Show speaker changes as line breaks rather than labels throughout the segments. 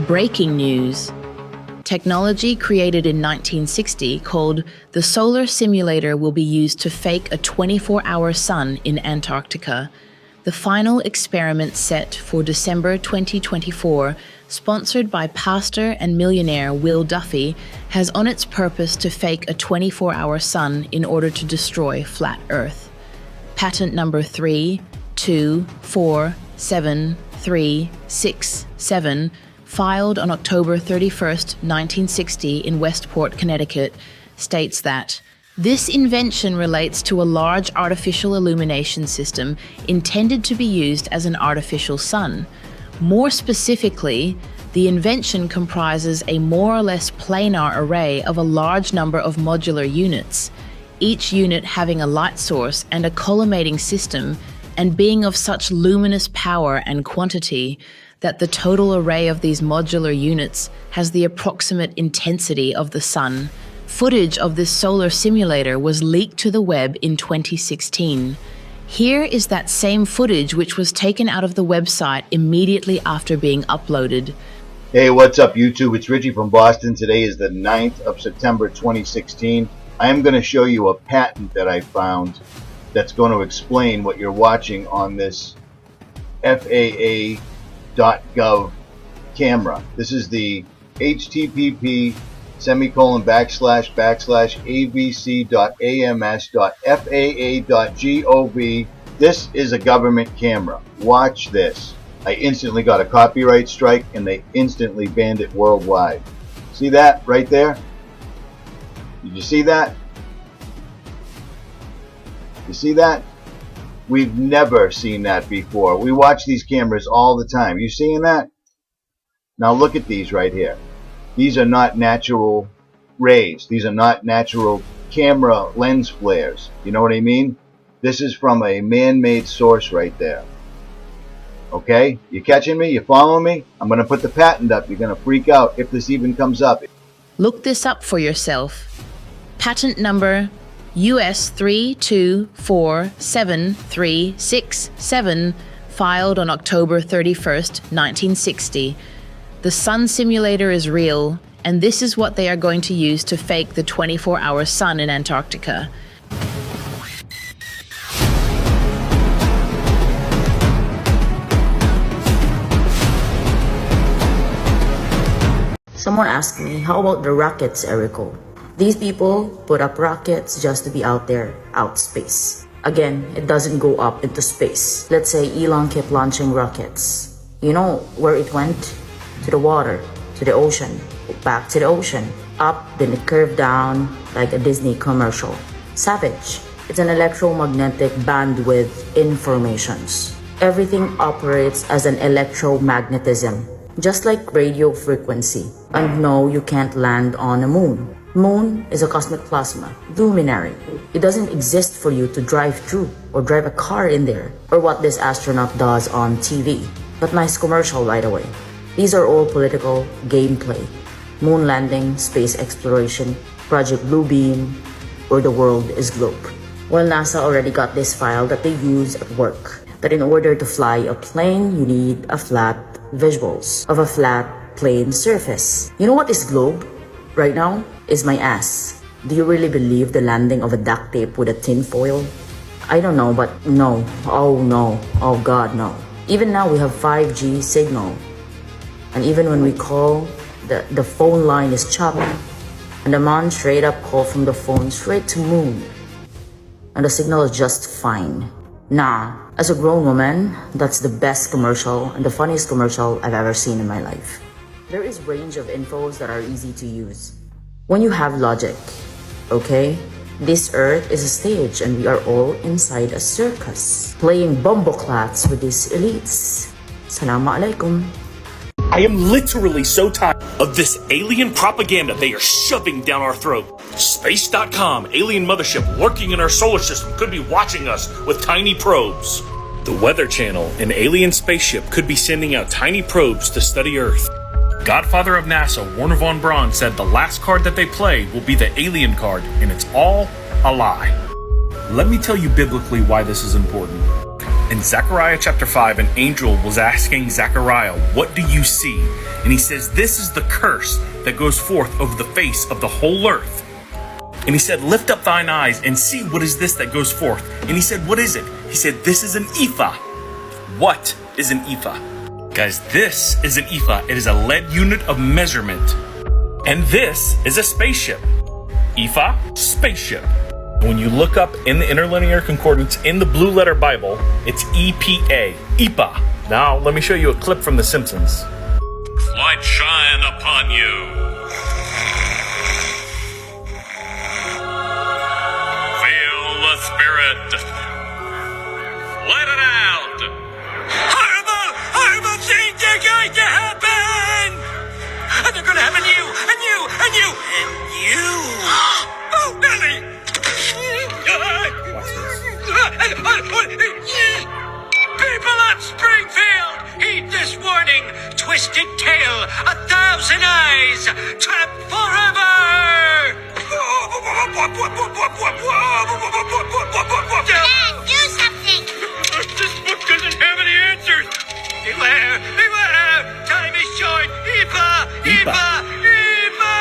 Breaking news. Technology created in 1960 called the solar simulator will be used to fake a 24-hour sun in Antarctica. The final experiment set for December 2024, sponsored by pastor and millionaire Will Duffy, has on its purpose to fake a 24-hour sun in order to destroy flat Earth. Patent number 3247367, filed on October 31st, 1960 in Westport, Connecticut, states that this invention relates to a large artificial illumination system intended to be used as an artificial sun. More specifically, the invention comprises a more or less planar array of a large number of modular units, each unit having a light source and a collimating system, and being of such luminous power and quantity that the total array of these modular units has the approximate intensity of the sun. Footage of this solar simulator was leaked to the web in 2016. Here is that same footage which was taken out of the website immediately after being uploaded.
Hey, what's up YouTube? It's Richie from Boston. Today is the 9th of September 2016. I am going to show you a patent that I found that's going to explain what you're watching on this FAA.gov camera. This is the http://abc.ams.faa.gov. This is a government camera. Watch this. I instantly got a copyright strike and they instantly banned it worldwide. See that right there? Did you see that? You see that? We've never seen that before. We watch these cameras all the time. You seeing that? Now look at these right here. These are not natural rays. These are not natural camera lens flares. You know what I mean? This is from a man-made source right there. Okay? You catching me? You following me? I'm going to put the patent up. You're going to freak out if this even comes up.
Look this up for yourself. Patent number US 3247367, filed on October 31st, 1960. The sun simulator is real, and this is what they are going to use to fake the 24-hour sun in Antarctica.
Someone asked me, how about the rockets, Erico? These people put up rockets just to be out there, out space. Again, it doesn't go up into space. Let's say Elon kept launching rockets. You know where it went? To the water, to the ocean, back to the ocean, up, then it curved down like a Disney commercial. Savage. It's an electromagnetic bandwidth informations. Everything operates as an electromagnetism, just like radio frequency. And no, you can't land on a moon. Moon is a cosmic plasma, luminary. It doesn't exist for you to drive through or drive a car in there, or what this astronaut does on TV. But nice commercial right away. These are all political gameplay. Moon landing, space exploration, Project Blue Beam, or the world is globe. Well, NASA already got this file that they use at work. That in order to fly a plane, you need a flat visuals of a flat plane surface. You know what is globe? Right now is my ass. Do you really believe the landing of a duct tape with a tin foil? I don't know, but no. Oh no. Oh God, no. Even now we have 5G signal. And even when we call, the phone line is choppy. And the man straight up call from the phone straight to moon. And the signal is just fine. Nah, as a grown woman, that's the best commercial and the funniest commercial I've ever seen in my life. There is range of infos that are easy to use. When you have logic, okay? This earth is a stage and we are all inside a circus, playing bumbleclats with these elites. Assalamu alaikum.
I am literally so tired of this alien propaganda they are shoving down our throat. Space.com, alien mothership lurking in our solar system, could be watching us with tiny probes. The Weather Channel, an alien spaceship, could be sending out tiny probes to study Earth. Godfather of NASA, Werner von Braun, said the last card that they play will be the alien card, and it's all a lie. Let me tell you biblically why this is important. In Zechariah chapter 5, an angel was asking Zechariah, "What do you see?" And he says, "This is the curse that goes forth over the face of the whole earth." And he said, "Lift up thine eyes and see what is this that goes forth." And he said, "What is it?" He said, "This is an ephah." What is an ephah? Guys, this is an ephah. It is a lead unit of measurement. And this is a spaceship. Ephah, spaceship. When you look up in the interlinear concordance in the Blue Letter Bible, it's EPA, ephah. Now, let me show you a clip from The Simpsons. Light shine upon you. Feel the spirit. Let it out. Horrible things are going to happen. And they're going to happen to you, and you, and you, and you. Oh, Billy. People of Springfield, heed this warning. Twisted tail, 1,000 eyes, trapped forever.
Dad, do something.
This book doesn't have any answers. Beware, beware. Time is short. Ephah, ephah, ephah.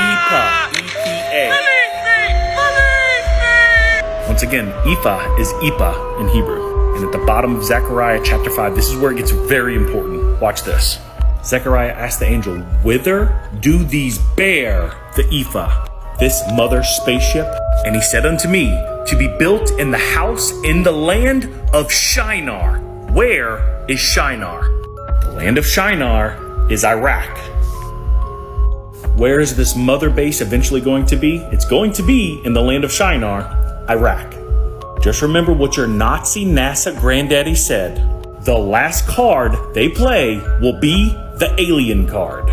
Ephah, E-P-A. Believe me, believe me. Once again, ephah is ephah in Hebrew. And at the bottom of Zechariah chapter 5, this is where it gets very important. Watch this. Zechariah asked the angel, "Whither do these bear the ephah, this mother spaceship?" And he said unto me, "To be built in the house in the land of Shinar." Where is Shinar? The land of Shinar is Iraq. Where is this mother base eventually going to be? It's going to be in the land of Shinar, Iraq. Just remember what your Nazi NASA granddaddy said. The last card they play will be the alien card.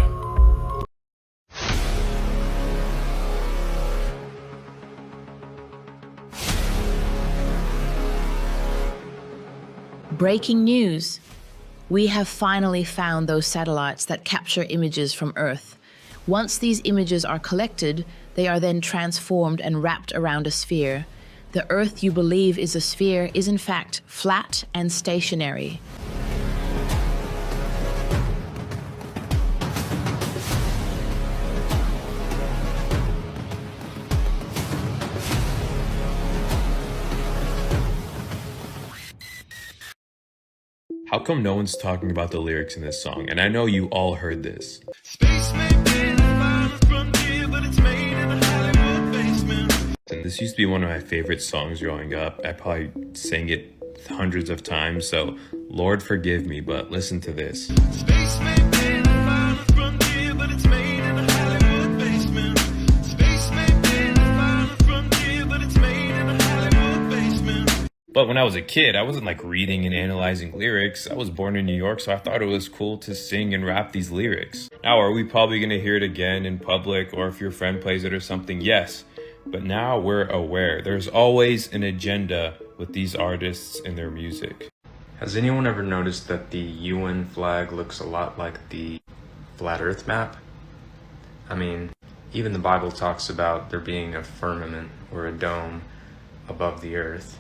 Breaking news. We have finally found those satellites that capture images from Earth. Once these images are collected, they are then transformed and wrapped around a sphere. The Earth you believe is a sphere is in fact flat and stationary.
How come no one's talking about the lyrics in this song? And I know you all heard this. And this used to be one of my favorite songs growing up. I probably sang it hundreds of times, so Lord forgive me, but listen to this. But when I was a kid, I wasn't like reading and analyzing lyrics. I was born in New York, so I thought it was cool to sing and rap these lyrics. Now, are we probably going to hear it again in public, or if your friend plays it or something? Yes. But now we're aware. There's always an agenda with these artists and their music. Has anyone ever noticed that the UN flag looks a lot like the flat earth map? I mean, even the Bible talks about there being a firmament or a dome above the earth.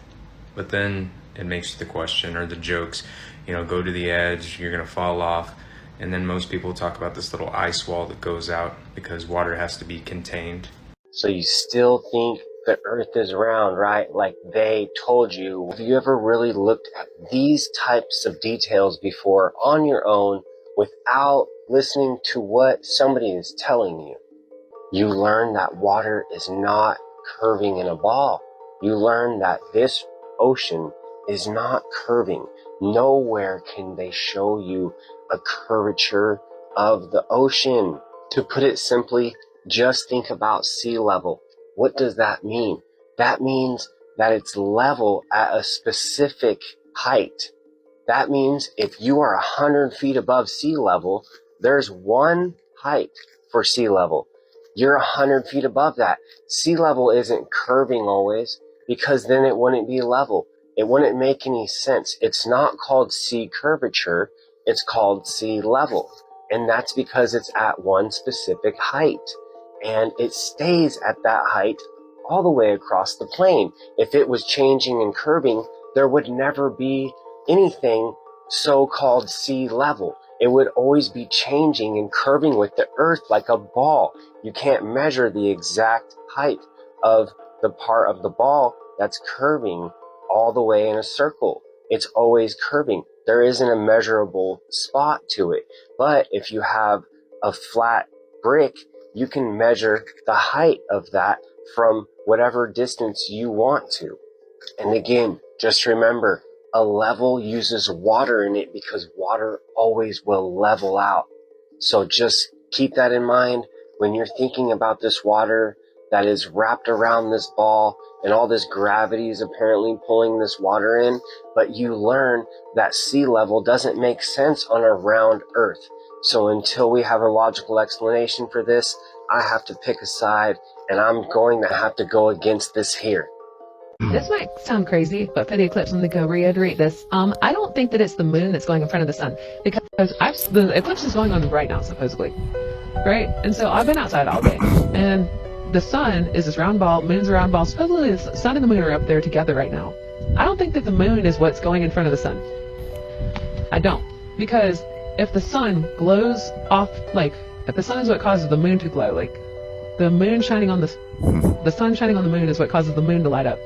But then it makes the question or the jokes, go to the edge, you're going to fall off. And then most people talk about this little ice wall that goes out because water has to be contained.
So you still think the earth is round, right? Like they told you. Have you ever really looked at these types of details before on your own without listening to what somebody is telling you? You learn that water is not curving in a ball. You learn that this ocean is not curving. Nowhere can they show you a curvature of the ocean. To put it simply, just think about sea level. What does that mean? That means that it's level at a specific height. That means if you are 100 feet above sea level, there's one height for sea level. You're 100 feet above that. Sea level isn't curving always, because then it wouldn't be level. It wouldn't make any sense. It's not called sea curvature. It's called sea level. And that's because it's at one specific height. And it stays at that height all the way across the plane. If it was changing and curving, there would never be anything so-called sea level. It would always be changing and curving with the earth like a ball. You can't measure the exact height of the part of the ball that's curving all the way in a circle. It's always curving. There isn't a measurable spot to it. But if you have a flat brick, you can measure the height of that from whatever distance you want to. And again, just remember, a level uses water in it because water always will level out. So just keep that in mind when you're thinking about this water that is wrapped around this ball and all this gravity is apparently pulling this water in. But you learn that sea level doesn't make sense on a round earth. So until we have a logical explanation for this, I have to pick a side, and I'm going to have to go against this here.
This might sound crazy, but for the eclipse, I'm going to go reiterate this. I don't think that it's the moon that's going in front of the sun, because the eclipse is going on right now, supposedly, right? And so I've been outside all day, and the sun is this round ball, moon's a round ball. Supposedly the sun and the moon are up there together right now. I don't think that the moon is what's going in front of the sun. I don't, because if the sun glows off, like, if the sun is what causes the moon to glow, like, the moon shining on the sun shining on the moon is what causes the moon to light up.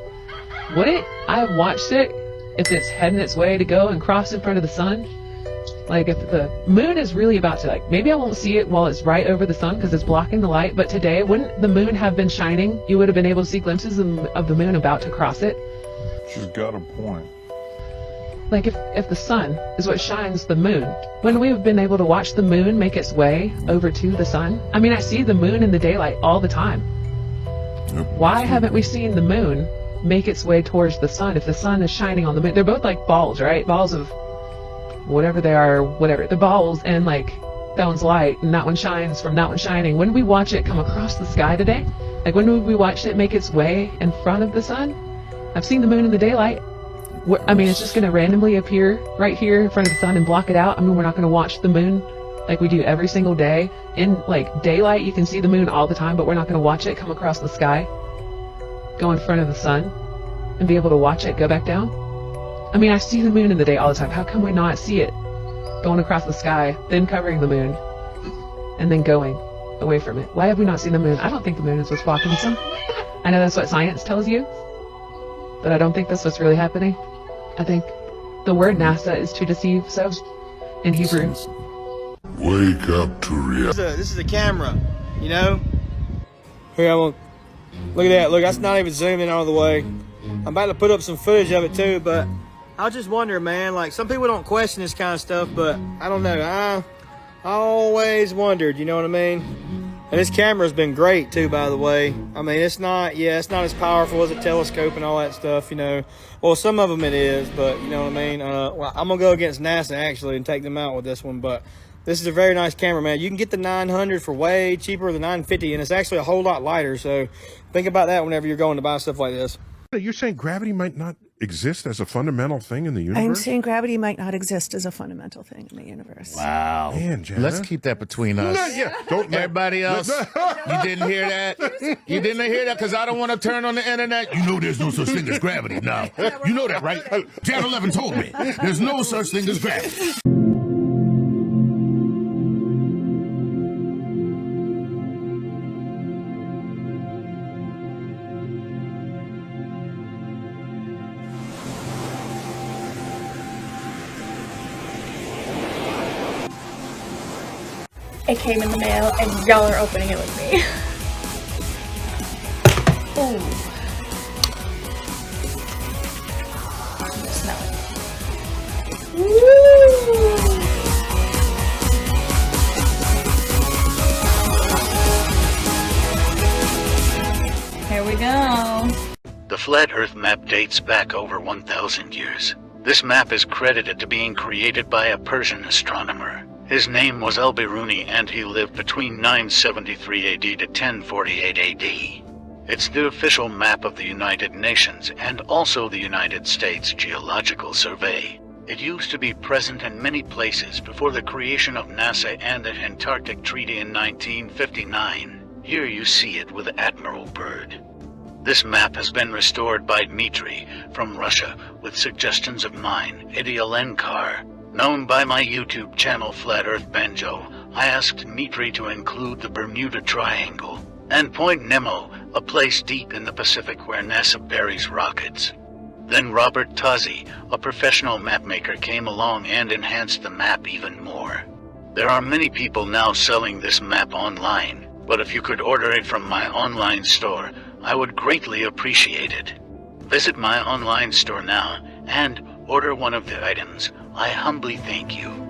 Would it? I watched it. If it's heading its way to go and cross in front of the sun, like if the moon is really about to, like, maybe I won't see it while it's right over the sun because it's blocking the light, but today, wouldn't the moon have been shining? You would have been able to see glimpses of the moon about to cross it.
She's got a point.
Like if the sun is what shines the moon, wouldn't we have been able to watch the moon make its way over to the sun? I mean, I see the moon in the daylight all the time. Why haven't we seen the moon make its way towards the sun if the sun is shining on the moon? They're both like balls, right? Balls of whatever they are, whatever. The balls, and like that one's light and that one shines from that one shining. When we watch it come across the sky today, like when we watched it make its way in front of the sun, I've seen the moon in the daylight. I mean, it's just going to randomly appear right here in front of the sun and block it out. I mean, we're not going to watch the moon like we do every single day. In like daylight, you can see the moon all the time, but we're not going to watch it come across the sky, go in front of the sun, and be able to watch it go back down. I mean, I see the moon in the day all the time. How come we not see it going across the sky, then covering the moon, and then going away from it? Why have we not seen the moon? I don't think the moon is what's blocking the sun. I know that's what science tells you, but I don't think that's what's really happening. I think the word NASA is to deceive, so in Hebrew.
Wake up to reality.
This is a camera, you know? Here, look at that. Look, that's not even zoomed in all the way. I'm about to put up some footage of it too, but I was just wondering, man, like some people don't question this kind of stuff, but I don't know. I always wondered, you know what I mean? And this camera's been great too, by the way. I mean, it's not as powerful as a telescope and all that stuff, you know. Well, some of them it is, but you know what I mean? Well, I'm gonna go against NASA actually and take them out with this one, but this is a very nice camera, man. You can get the 900 for way cheaper than 950, and it's actually a whole lot lighter, so think about that whenever you're going to buy stuff like this.
You're saying gravity might not exist as a fundamental thing in the universe?
I'm saying gravity might not exist as a fundamental thing in the universe.
Wow.
Man, Jana.
Let's keep that between us.
No, yeah. Don't
Everybody else, you didn't hear that? You didn't hear that because I don't want to turn on the internet. You know there's no such thing as gravity now. You know that, right? Jan 11 told me. There's no such thing as gravity.
It came in the mail and y'all are opening it with me. Ooh. Smell it. Woo! Here we go.
The flat Earth map dates back over 1,000 years. This map is credited to being created by a Persian astronomer. His name was Al-Biruni, and he lived between 973 AD to 1048 AD. It's the official map of the United Nations and also the United States Geological Survey. It used to be present in many places before the creation of NASA and the Antarctic Treaty in 1959. Here you see it with Admiral Byrd. This map has been restored by Dmitry from Russia with suggestions of mine, Idialenkar. Known by my YouTube channel Flat Earth Banjo, I asked Dmitry to include the Bermuda Triangle and Point Nemo, a place deep in the Pacific where NASA buries rockets. Then Robert Tozzi, a professional mapmaker, came along and enhanced the map even more. There are many people now selling this map online, but if you could order it from my online store, I would greatly appreciate it. Visit my online store now and order one of the items. I humbly thank you.